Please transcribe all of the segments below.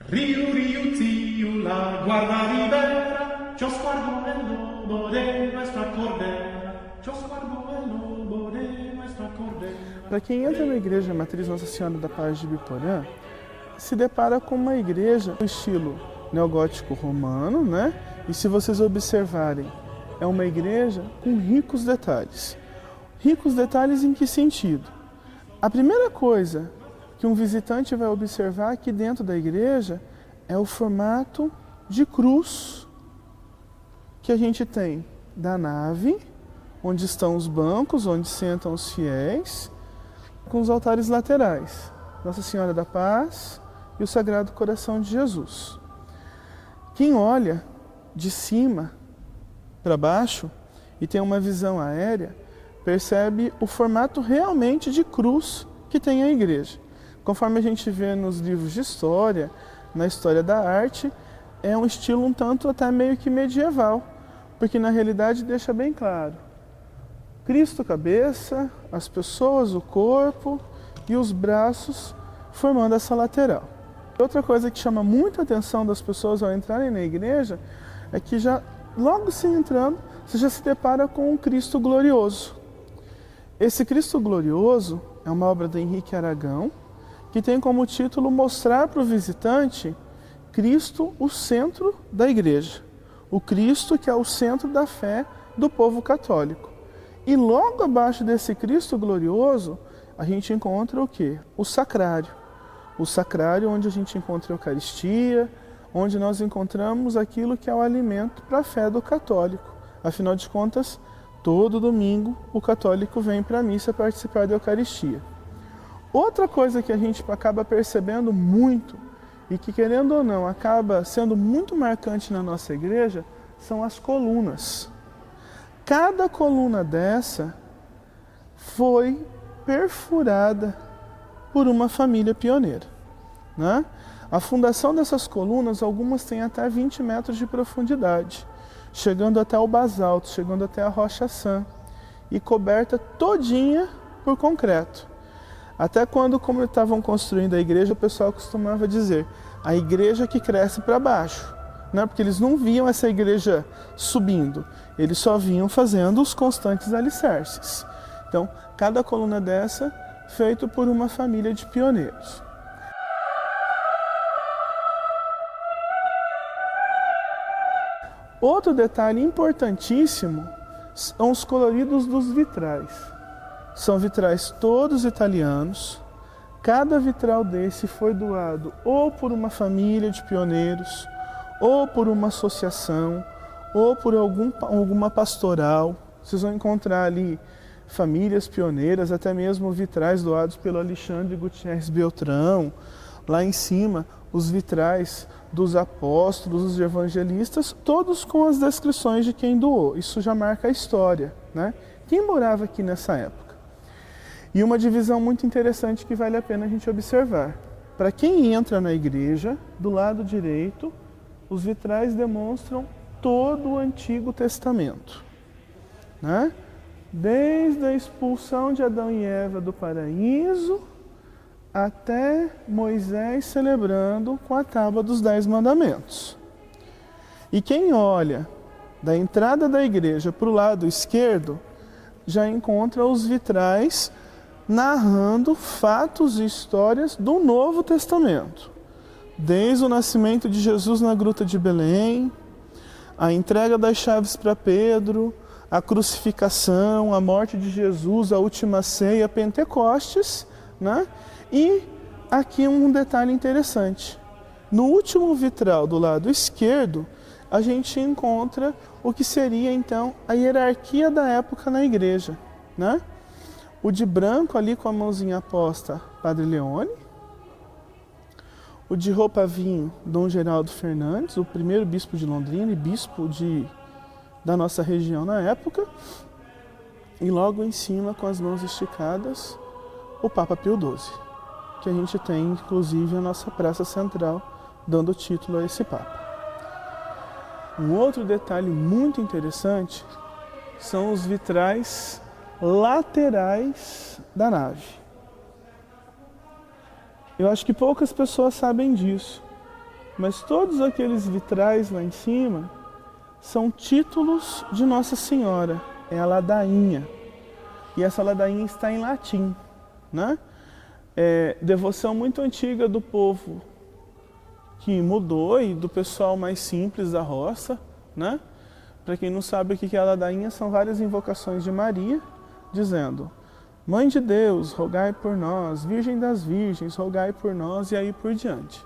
Riu, riu, zio, la guarda ribera, c'ho sguardo nel lobo de nuestra cordera, c'ho sguardo nel lobo de nuestra cordera. Para quem entra na Igreja Matriz Nossa Senhora da Paz de Biporã, se depara com uma igreja no estilo neogótico romano, né? E se vocês observarem, é uma igreja com ricos detalhes. Ricos detalhes em que sentido? A primeira coisa que um visitante vai observar aqui dentro da igreja é o formato de cruz que a gente tem da nave, onde estão os bancos, onde sentam os fiéis, com os altares laterais, Nossa Senhora da Paz e o Sagrado Coração de Jesus. Quem olha de cima para baixo e tem uma visão aérea, percebe o formato realmente de cruz que tem a igreja. Conforme a gente vê nos livros de história, na história da arte, é um estilo um tanto até meio que medieval, porque na realidade deixa bem claro: Cristo cabeça, as pessoas o corpo e os braços formando essa lateral. Outra coisa que chama muita atenção das pessoas ao entrarem na igreja é que já logo se entrando, você já se depara com um Cristo glorioso. Esse Cristo glorioso é uma obra do Henrique Aragão, que tem como título mostrar para o visitante Cristo, o centro da igreja. O Cristo que é o centro da fé do povo católico. E logo abaixo desse Cristo glorioso, a gente encontra o quê? O sacrário. O sacrário onde a gente encontra a Eucaristia, onde nós encontramos aquilo que é o alimento para a fé do católico. Afinal de contas, todo domingo o católico vem para a missa participar da Eucaristia. Outra coisa que a gente acaba percebendo muito e que, querendo ou não, acaba sendo muito marcante na nossa igreja são as colunas. Cada coluna dessa foi perfurada por uma família pioneira, né? A fundação dessas colunas, algumas têm até 20 metros de profundidade, chegando até o basalto, chegando até a rocha sã e coberta todinha por concreto. Até quando, como estavam construindo a igreja, o pessoal costumava dizer: a igreja que cresce para baixo, né? Porque eles não viam essa igreja subindo, eles só vinham fazendo os constantes alicerces. Então, cada coluna dessa feito por uma família de pioneiros. Outro detalhe importantíssimo são os coloridos dos vitrais. São vitrais todos italianos. Cada vitral desse foi doado ou por uma família de pioneiros, ou por uma associação, ou por alguma pastoral. Vocês vão encontrar ali famílias pioneiras, até mesmo vitrais doados pelo Alexandre Gutierrez Beltrão. Lá em cima, os vitrais dos apóstolos, dos evangelistas, todos com as descrições de quem doou. Isso já marca a história, né? Quem morava aqui nessa época? E uma divisão muito interessante que vale a pena a gente observar. Para quem entra na igreja, do lado direito, os vitrais demonstram todo o Antigo Testamento, né? Desde a expulsão de Adão e Eva do paraíso até Moisés celebrando com a tábua dos 10 mandamentos. E quem olha da entrada da igreja para o lado esquerdo, já encontra os vitrais narrando fatos e histórias do Novo Testamento. Desde o nascimento de Jesus na Gruta de Belém, a entrega das chaves para Pedro, a crucificação, a morte de Jesus, a última ceia, Pentecostes, né? E aqui um detalhe interessante. No último vitral do lado esquerdo, a gente encontra o que seria então a hierarquia da época na igreja, né? O de branco ali com a mãozinha posta, Padre Leone. O de roupa vinho, Dom Geraldo Fernandes, o primeiro bispo de Londrina e bispo da nossa região na época. E logo em cima, com as mãos esticadas, o Papa Pio XII, que a gente tem inclusive a nossa praça central dando título a esse Papa. Um outro detalhe muito interessante são os vitrais laterais da nave. Eu acho que poucas pessoas sabem disso, mas todos aqueles vitrais lá em cima são títulos de Nossa Senhora, é a ladainha. E essa ladainha está em latim, né? Devoção muito antiga do povo que mudou e do pessoal mais simples da roça, né? Para quem não sabe o que é a ladainha, são várias invocações de Maria, dizendo: Mãe de Deus, rogai por nós, Virgem das Virgens, rogai por nós, e aí por diante.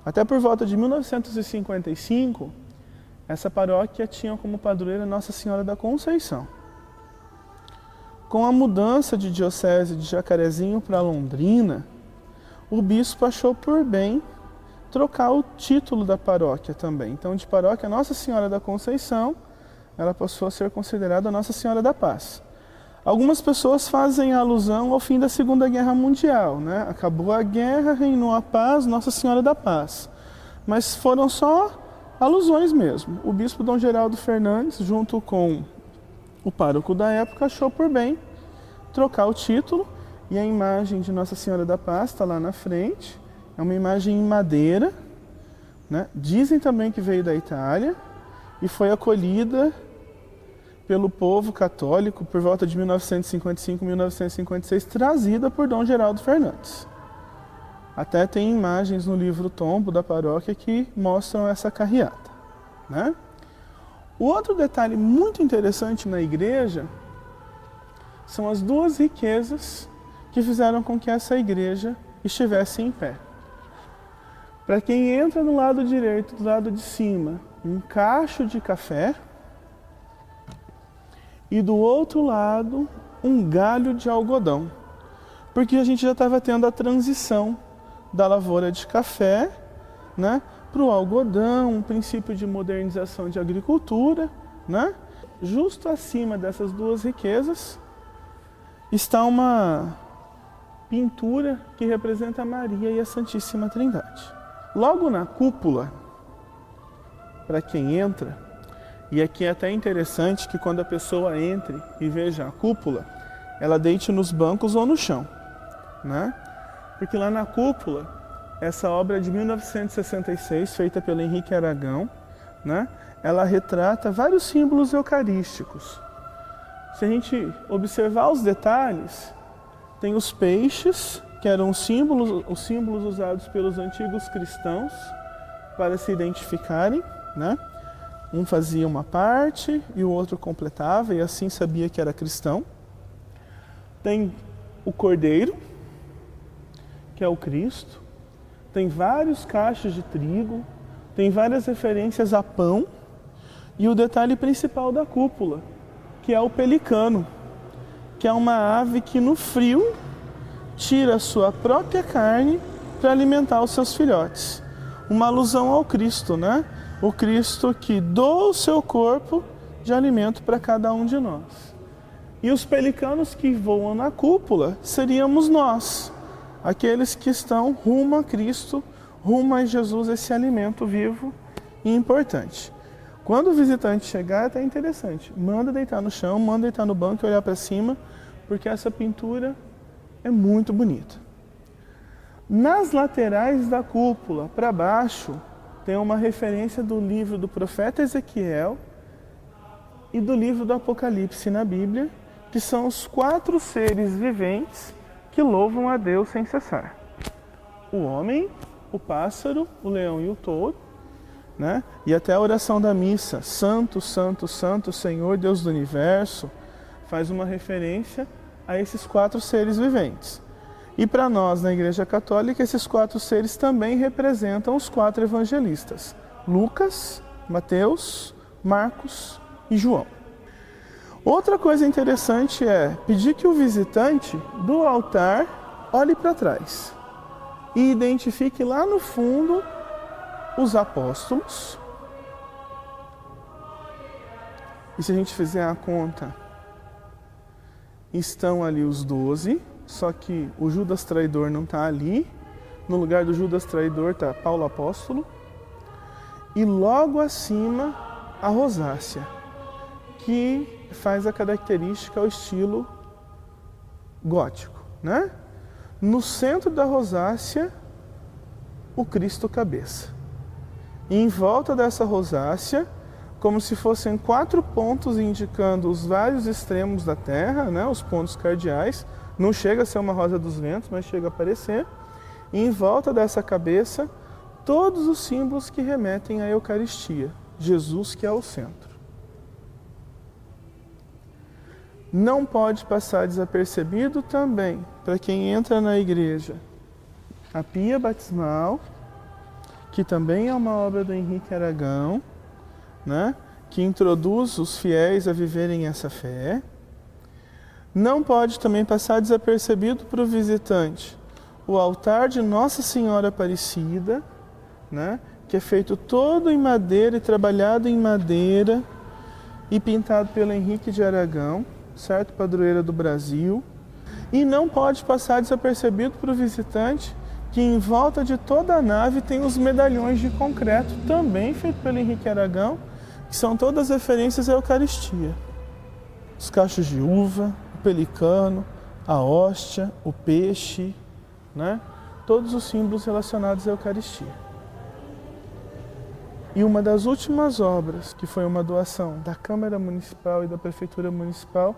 Até por volta de 1955, essa paróquia tinha como padroeira Nossa Senhora da Conceição. Com a mudança de diocese de Jacarezinho para Londrina, o bispo achou por bem trocar o título da paróquia também. Então, de paróquia Nossa Senhora da Conceição, ela passou a ser considerada Nossa Senhora da Paz. Algumas pessoas fazem alusão ao fim da Segunda Guerra Mundial, né? Acabou a guerra, reinou a paz, Nossa Senhora da Paz. Mas foram só alusões mesmo. O bispo Dom Geraldo Fernandes, junto com o pároco da época, achou por bem trocar o título, e a imagem de Nossa Senhora da Paz está lá na frente. É uma imagem em madeira, né? Dizem também que veio da Itália e foi acolhida pelo povo católico por volta de 1955, 1956, trazida por Dom Geraldo Fernandes. Até tem imagens no livro Tombo da paróquia que mostram essa carreata, né? O outro detalhe muito interessante na igreja são as duas riquezas que fizeram com que essa igreja estivesse em pé. Para quem entra no lado direito, do lado de cima, um cacho de café, e do outro lado, um galho de algodão. Porque a gente já estava tendo a transição da lavoura de café, né, para o algodão, um princípio de modernização de agricultura, né? Justo acima dessas duas riquezas está uma pintura que representa a Maria e a Santíssima Trindade. Logo na cúpula, para quem entra, e aqui é até interessante que quando a pessoa entre e veja a cúpula, ela deite nos bancos ou no chão, né? Porque lá na cúpula, essa obra de 1966, feita pelo Henrique Aragão, né? Ela retrata vários símbolos eucarísticos. Se a gente observar os detalhes, tem os peixes, que eram os símbolos usados pelos antigos cristãos para se identificarem, né? Um fazia uma parte e o outro completava, e assim sabia que era cristão. Tem o cordeiro, que é o Cristo. Tem vários cachos de trigo, tem várias referências a pão. E o detalhe principal da cúpula, que é o pelicano, que é uma ave que no frio tira a sua própria carne para alimentar os seus filhotes. Uma alusão ao Cristo, né? O Cristo que doa o seu corpo de alimento para cada um de nós. E os pelicanos que voam na cúpula seríamos nós, aqueles que estão rumo a Cristo, rumo a Jesus, esse alimento vivo e importante. Quando o visitante chegar, é até interessante. Manda deitar no chão, manda deitar no banco e olhar para cima, porque essa pintura é muito bonita. Nas laterais da cúpula, para baixo, tem uma referência do livro do profeta Ezequiel e do livro do Apocalipse na Bíblia, que são os 4 seres viventes que louvam a Deus sem cessar. O homem, o pássaro, o leão e o touro, né? E até a oração da missa, Santo, Santo, Santo, Senhor, Deus do Universo, faz uma referência a esses 4 seres viventes. E para nós, na Igreja Católica, esses 4 seres também representam os 4 evangelistas: Lucas, Mateus, Marcos e João. Outra coisa interessante é pedir que o visitante do altar olhe para trás e identifique lá no fundo os apóstolos. E se a gente fizer a conta, estão ali os 12, só que o Judas traidor não está ali. No lugar do Judas traidor está Paulo apóstolo. E logo acima a rosácea, que faz a característica ao estilo gótico, né? No centro da rosácea, o Cristo cabeça. E em volta dessa rosácea, como se fossem 4 pontos indicando os vários extremos da Terra, né, os pontos cardeais. Não chega a ser uma rosa dos ventos, mas chega a aparecer. E em volta dessa cabeça, todos os símbolos que remetem à Eucaristia. Jesus que é o centro. Não pode passar desapercebido também, para quem entra na igreja, a pia batismal, que também é uma obra do Henrique Aragão, né, que introduz os fiéis a viverem essa fé. Não pode também passar desapercebido para o visitante o altar de Nossa Senhora Aparecida, né, que é feito todo em madeira e trabalhado em madeira e pintado pelo Henrique de Aragão, certo? Padroeira do Brasil. E não pode passar desapercebido para o visitante que em volta de toda a nave tem os medalhões de concreto, também feito pelo Henrique Aragão, que são todas referências à Eucaristia. Os cachos de uva, o pelicano, a hóstia, o peixe, né? Todos os símbolos relacionados à Eucaristia. E uma das últimas obras, que foi uma doação da Câmara Municipal e da Prefeitura Municipal,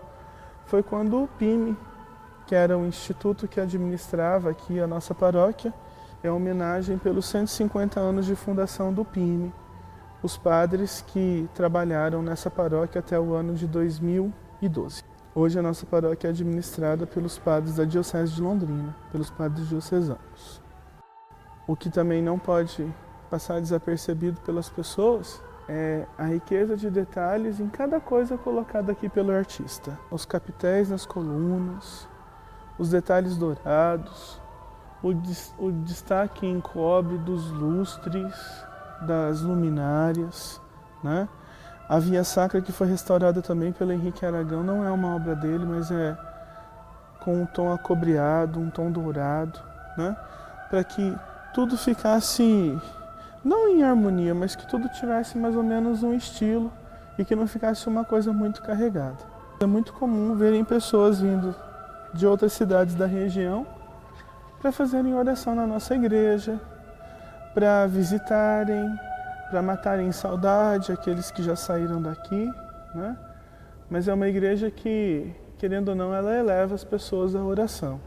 foi quando o PIME, que era o instituto que administrava aqui a nossa paróquia, é homenagem pelos 150 anos de fundação do PIME, os padres que trabalharam nessa paróquia até o ano de 2012. Hoje a nossa paróquia é administrada pelos padres da Diocese de Londrina, pelos padres diocesanos. O que também não pode passar desapercebido pelas pessoas é a riqueza de detalhes em cada coisa colocada aqui pelo artista. Os capitéis nas colunas, os detalhes dourados, o destaque em cobre dos lustres, das luminárias, né? A Via Sacra, que foi restaurada também pelo Henrique Aragão, não é uma obra dele, mas é com um tom acobreado, um tom dourado, né? Para que tudo ficasse, não em harmonia, mas que tudo tivesse mais ou menos um estilo e que não ficasse uma coisa muito carregada. É muito comum verem pessoas vindo de outras cidades da região para fazerem oração na nossa igreja, para visitarem, para matarem saudade, aqueles que já saíram daqui, né? Mas é uma igreja que, querendo ou não, ela eleva as pessoas à oração.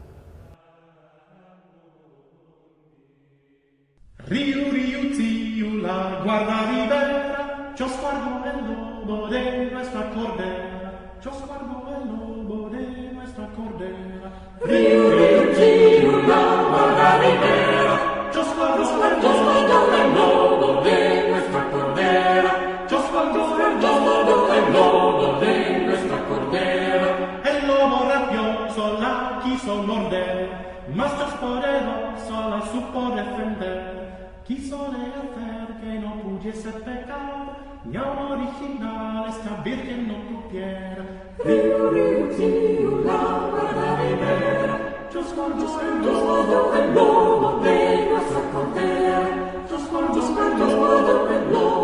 Riu, riu, ziu, la guarda ribera, c'ho sguardo nel lobo de nuestra cordera, c'ho sguardo nel lobo de nuestra cordera. Riu, riu, ziu, la guarda ribera, C'ho sguardo nel lobo de nuestra cordera, c'ho sguardo nel el lobo de nuestra cordera. El lobo rabioso la quiso morder, mas Dios poderoso la supo defender. Quiso le hacer que no pudiese pecar, ni aun original esta virgen no tuviera. Riu, riu, ziu, la guarda ribera, C'ho sguardo el lobo de nuestra cordera, c'ho sguardo el lobo